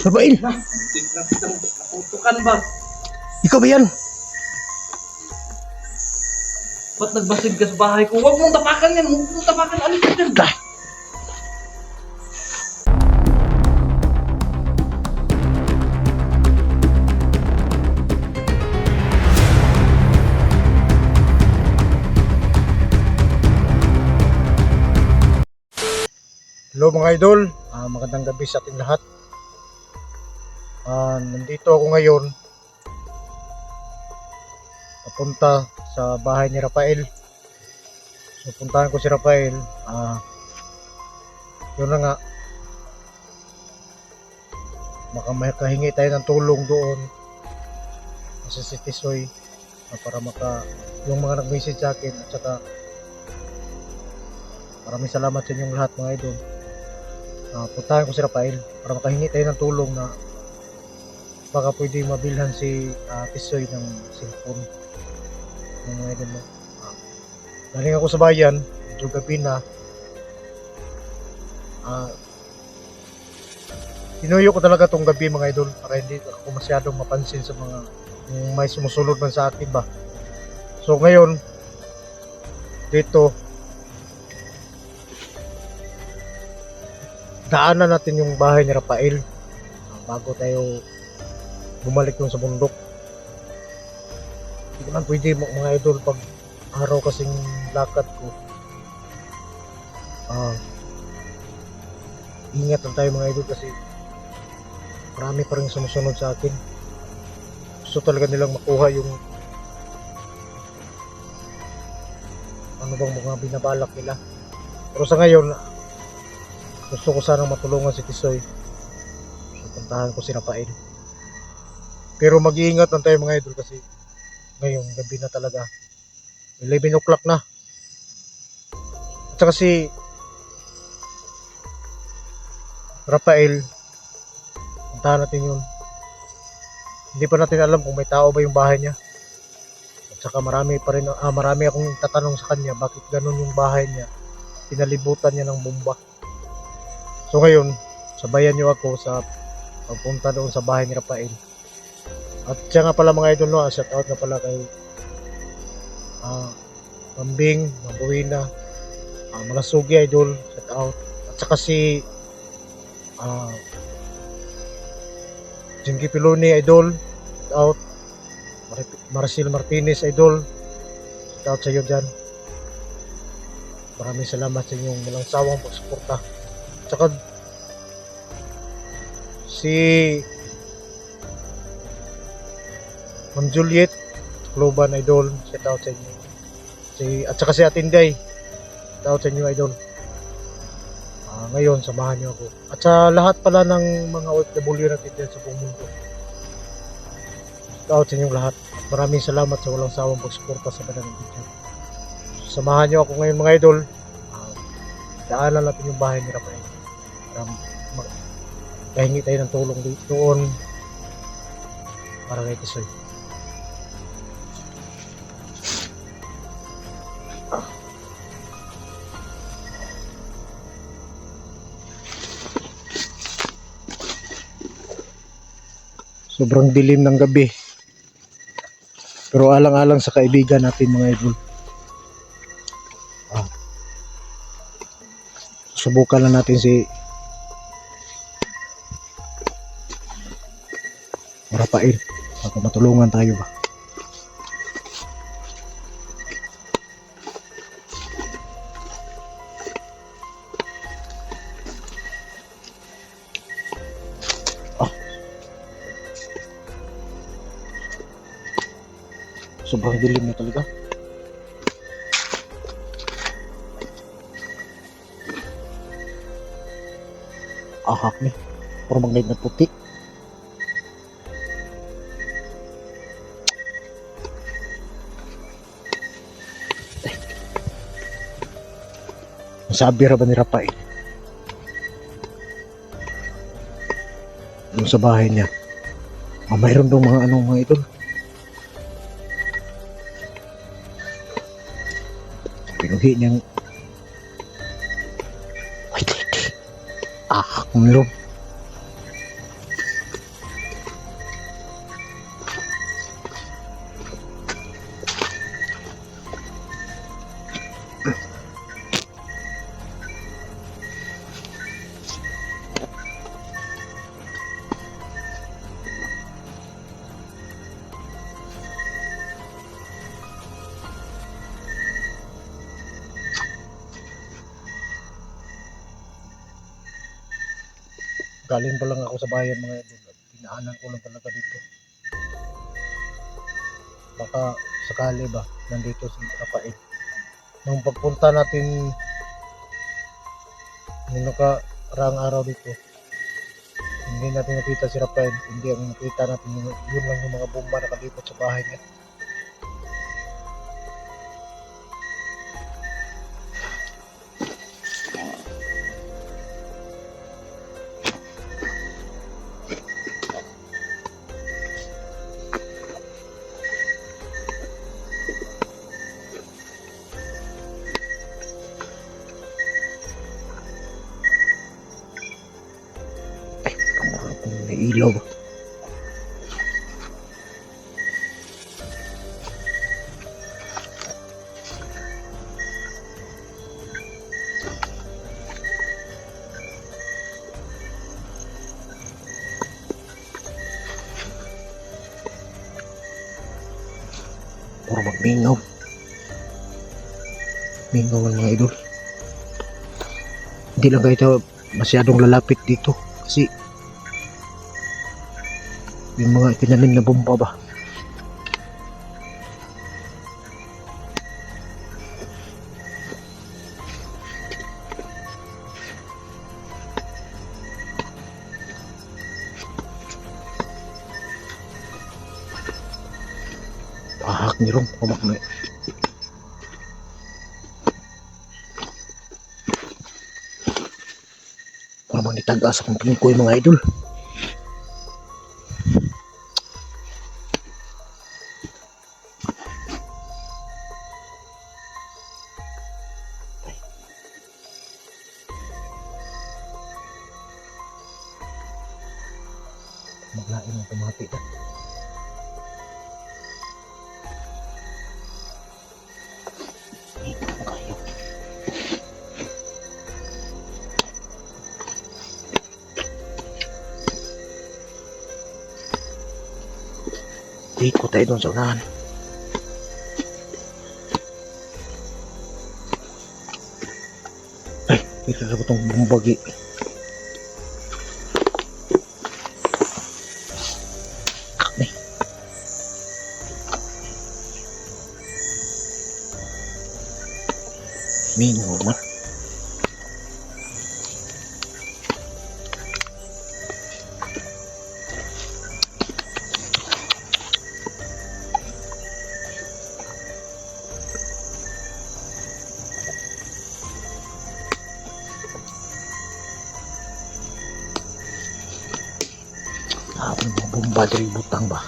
Rafael, Naputukan ba? ikaw ba yan? Ba't nagbasid ka sa bahay ko? Huwag mong tapakan yan! Huwag mong tapakan! Alis ka dyan! Dah. Hello mga idol, magandang gabi sa ating lahat. Nandito ako ngayon papunta sa bahay ni Rafael. So puntahan ko si Rafael. Yun na nga, baka may kahingi tayo ng tulong doon sa si Tisoy, para yung mga nag-message sa akin, at saka maraming salamat sa inyong lahat mga idol. Puntahan ko si Rafael para makahingi tayo ng tulong na baka pwede mabilhan si Tisoy ng cellphone ng mga idol mo. Galing ako sa bayan, medyo gabi na. Tinuyo ko talaga tong gabi mga idol para hindi ako masyadong mapansin sa mga may sumusunod man sa akin ba. So ngayon dito daanan natin yung bahay ni Rafael bago tayo bumalik dun sa bundok. Hindi naman pwede mga idol pag araw kasing lakad ko. Ingat lang tayo mga idol kasi marami pa rin sumusunod sa akin. Gusto talaga nilang makuha yung ano bang mga binabalak nila. Pero sa ngayon gusto ko sanang matulungan si Tisoy. So puntahan ko si Rafael. Pero mag-iingat lang tayo mga idol kasi ngayong gabi na talaga. 11 o'clock na. At saka si Rafael, puntahan natin yun. Hindi pa natin alam kung may tao ba yung bahay niya. At saka marami akong tatanong sa kanya bakit ganun yung bahay niya. Pinalibutan niya ng bomba. So ngayon, sabayan niyo ako sa pagpunta doon sa bahay ni Rafael. At siya nga pala mga idol, no, shout out nga pala kay Mambing, Mambuina, Malasugi idol, shout out. At saka si Jinky Piloni idol, shout out. Marcel Martinez idol, shout out sa iyo dyan. Maraming salamat sa inyong walang sawang pagsuporta. At saka si Ma'am Juliet Kloban idol, shout out sa inyo. At saka si Atinday, shout out sa inyo idol. Ngayon samahan niyo ako. At sa lahat pala ng mga OFW natin dyan sa buong mundo, shout out sa inyong lahat. Maraming salamat sa walang sawang pagsuporta sa kanilang video. Samahan niyo ako ngayon mga idol. Daanan natin yung bahay ni Rafael. Kahingi tayo ng tulong doon para kay Tisoy. Sobrang dilim ng gabi, pero alang-alang sa kaibigan natin mga idol. Subukan lang natin si Rafael. Baka matulungan tayo ba. Sobrang dilim na talaga. Ahak nih, puro maglayad na puti. Sabi ra ba ni Rafael yung sa bahay niya, mayroon daw mga anong mga idol. Pinuhi niyang ahak ng loob. Galing pa lang ako sa bayan mga idol. At pinaanan ko lang talaga dito. Baka sakali ba nandito si Rafael. Nung pagpunta natin nung nakaraang araw dito, hindi natin nakita si Rafael. Hindi ang nakita natin yun lang yung mga bomba nakalipot sa bahay niya. May ilaw. Puro magmingaw. Mingaw ang mga idol. Hindi lang kayo masyadong lalapit dito kasi yung mga tinanim na bomba ba. Pahak ni Rom kumakmay. Parang nitagas akong pingkoy mga idol. Maglain ng tumati na. Ito kayo. Ikot tayo doon sa unahan. Ay, pila ko itong bumbagi. Mingaw man. Ang mga bomba dari butang ba?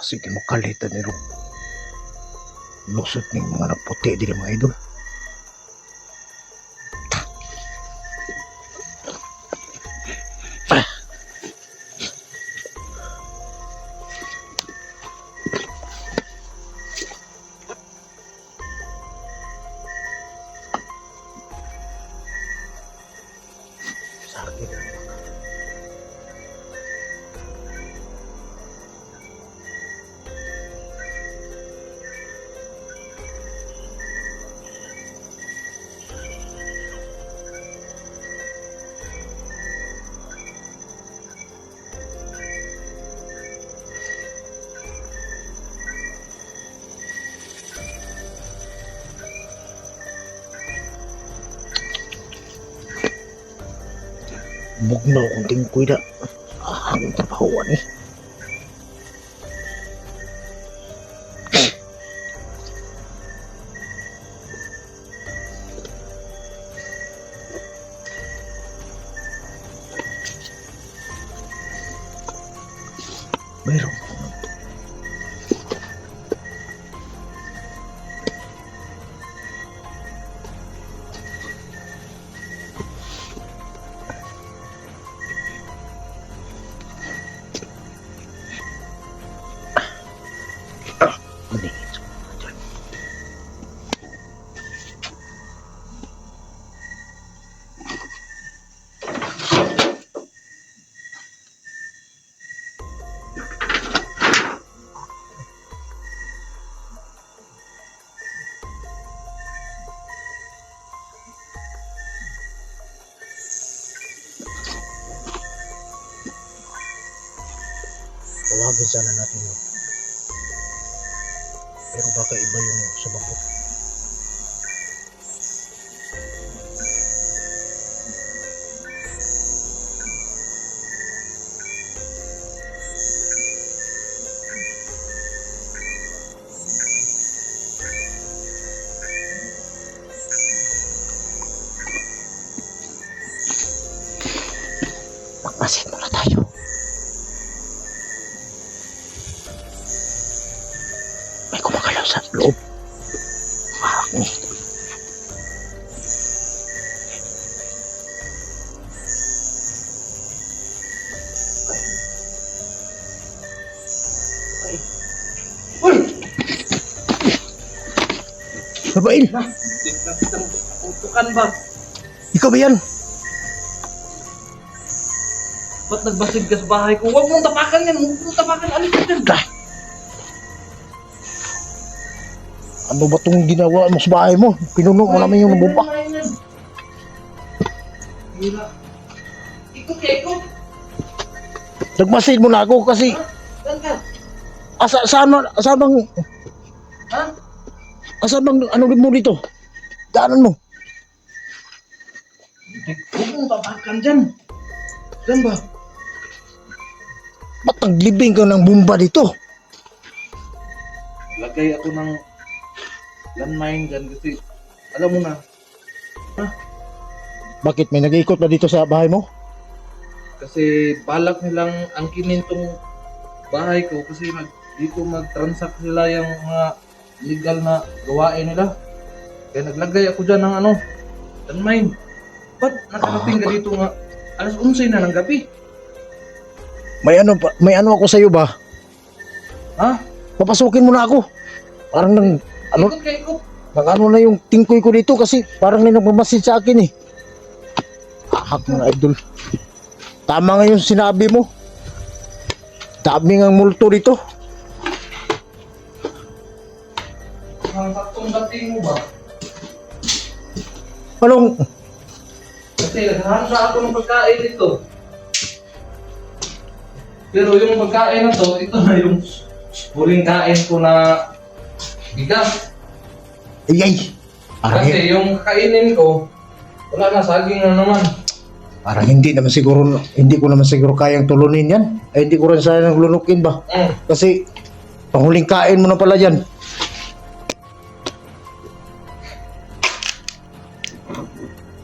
Kasi kinukalitan ni Rom. Lusot ng mga nagputi din mga idol. Sakit. Bugnaw kung tingkoy na. Ang trabahoan eh. Mayroon. Maningin sa mga dyan. Tatawagin sana natin yun. Pero baka iba yung sumagot. Magpasit muna tayo. May kumagalaw sa loob. Mahak ni. Uy! Babail, Tignan kita mo. Putukan ba? ikaw ba yan? Ba't nagbasid ka sa bahay ko? Huwag mong tapakan yan. Huwag mong tapakan. Alis ka dyan. Ano ba itong ginawa mo sa bahay mo? Pinuno mo namin yung bomba. Hira. Ikot ka, ikot. Nagmasid mo na ako kasi Saan ka? saan bang Ha? ano mo dito? Daanan mo. Huwag mong tapakan dyan. Saan ba? Ba't naglibing ka ng bomba dito? Lagay ako ng landmine dyan kasi alam mo na. Bakit may nag-iikot na dito sa bahay mo? Kasi balak nilang angkinin tong bahay ko kasi dito mag-transact sila yung mga legal na gawain nila. Kaya naglagay ako dyan ng landmine. Ba't nakarating ka dito nga? Alas 11 na ng gabi. May ano ako sa iyo ba? Ha? Papasukin mo na ako. Parang Ikot ka, ikot. na yung tingkoy ko dito kasi parang may nagmamasid sa akin eh. Ahak mga idol. Tama nga yung sinabi mo. Dami ng multo dito. Ang saktong dating mo ba? Anong? Kasi naghahanda ako ng pagkain dito. Pero yung pagkain na to, ito na yung huling kain ko na bigas. Ay. Kasi yung kainin ko, wala na, saging na naman. Parang hindi ko naman siguro kayang tulunin yan. Ay hindi ko rin sana lunukin ba? Kasi panghuling kain mo na pala yan.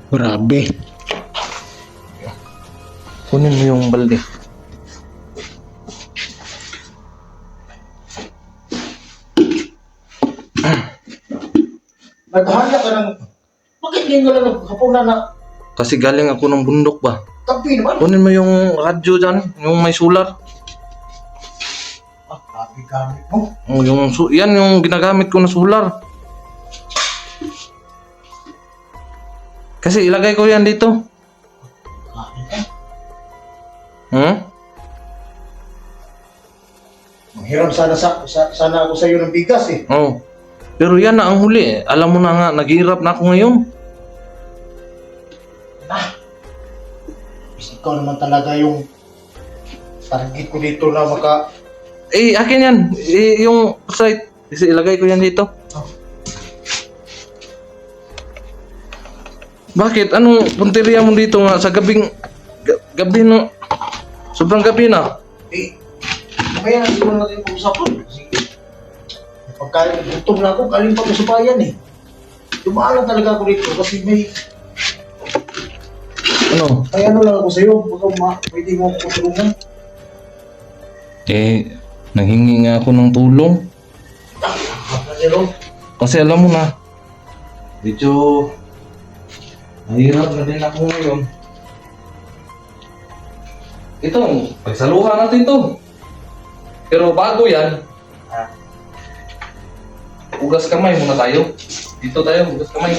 Grabe. Kunin mo yung balde. Naghahanda ka ng... Bakit ngayon ka lang naghapunan na Kasi galing ako ng bundok ba? kampi naman? Kunin mo yung radyo dyan, yung may solar. Grabe gamit mo. Yan yung ginagamit ko na solar. Kasi ilagay ko yan dito. Grabe ka. Manghiram sana ako sa iyo ng bigas eh. Oh. Pero yan na ang huli. Alam mo na nga, naghihirap na ako ngayon. Ikaw naman talaga yung target ko dito na maka... Akin yan. Yung site. Kasi ilagay ko yan dito. Oh. Bakit? Anong punteriya mo dito nga sa gabi no? Sobrang gabi na. Mamaya hindi mo natin pag-usapan. Sige. Pagkain, gutom na ako, galing pa ko sa bayan eh. Dumaan lang talaga ako dito kasi may... Ay ano lang ako sa'yo, baka pwede mo ako tulungan. Nanghingi nga ako ng tulong. Kasi alam mo na, medyo nahihirap na din ako ngayon. Ito, pagsaluhan natin to. Pero bago yan, hugas kamay muna tayo. Dito tayo, hugas kamay.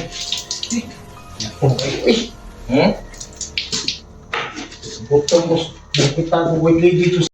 Gutom mo, nakita ko wait dito